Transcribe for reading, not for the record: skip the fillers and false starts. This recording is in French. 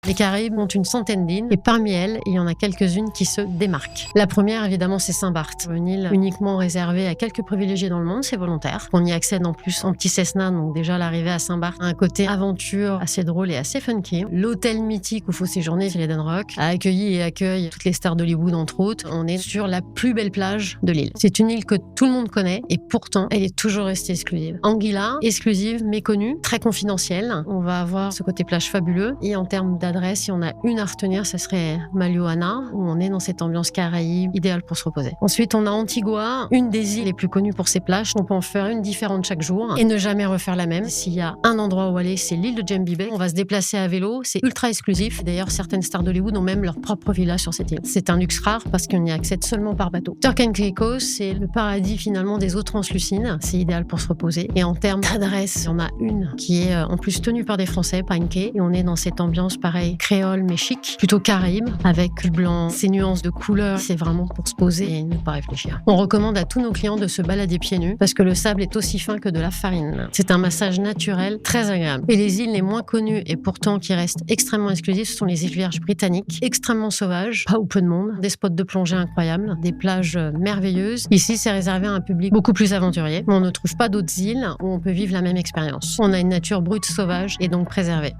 Les Caraïbes ont une centaine d'îles et parmi elles, il y en a quelques-unes qui se démarquent. La première, évidemment, c'est Saint-Barth, une île uniquement réservée à quelques privilégiés dans le monde, c'est volontaire. On y accède en plus en petit Cessna, donc déjà l'arrivée à Saint-Barth a un côté aventure assez drôle et assez funky. L'hôtel mythique où faut séjourner, c'est l'Eden Rock, a accueilli et accueille toutes les stars d'Hollywood entre autres. On est sur la plus belle plage de l'île. C'est une île que tout le monde connaît et pourtant elle est toujours restée exclusive. Anguilla, exclusive, méconnue, très confidentielle. On va avoir ce côté plage fabuleux et en termes d'adresse, si on a une à retenir, ça serait Malioana où on est dans cette ambiance caraïbe idéale pour se reposer. Ensuite, on a Antigua, une des îles les plus connues pour ses plages. On peut en faire une différente chaque jour et ne jamais refaire la même. S'il y a un endroit où aller, c'est l'île de Jambi Bay. On va se déplacer à vélo, c'est ultra exclusif. D'ailleurs, certaines stars d'Hollywood ont même leur propre villa sur cette île. C'est un luxe rare parce qu'on y accède seulement par bateau. Turk and Caicos, c'est le paradis finalement des eaux translucides. C'est idéal pour se reposer. Et en termes d'adresse, on a une qui est en plus tenue par des Français, Pine Cay. Et on est dans cette ambiance pareil, créole mais chic, plutôt caraïbe, avec du blanc, ces nuances de couleurs. C'est vraiment pour se poser et ne pas réfléchir. On recommande à tous nos clients de se balader pieds nus parce que le sable est aussi fin que de la farine. C'est un massage naturel très agréable. Et les îles les moins connues et pourtant qui restent extrêmement exclusives, ce sont les îles Vierges britanniques, extrêmement sauvages, pas ou peu de monde, des spots de plongée incroyables, des plages merveilleuses. Ici, c'est réservé à un public beaucoup plus aventurier, mais on ne trouve pas d'autres îles où on peut vivre la même expérience. On a une nature brute sauvage et donc préservée.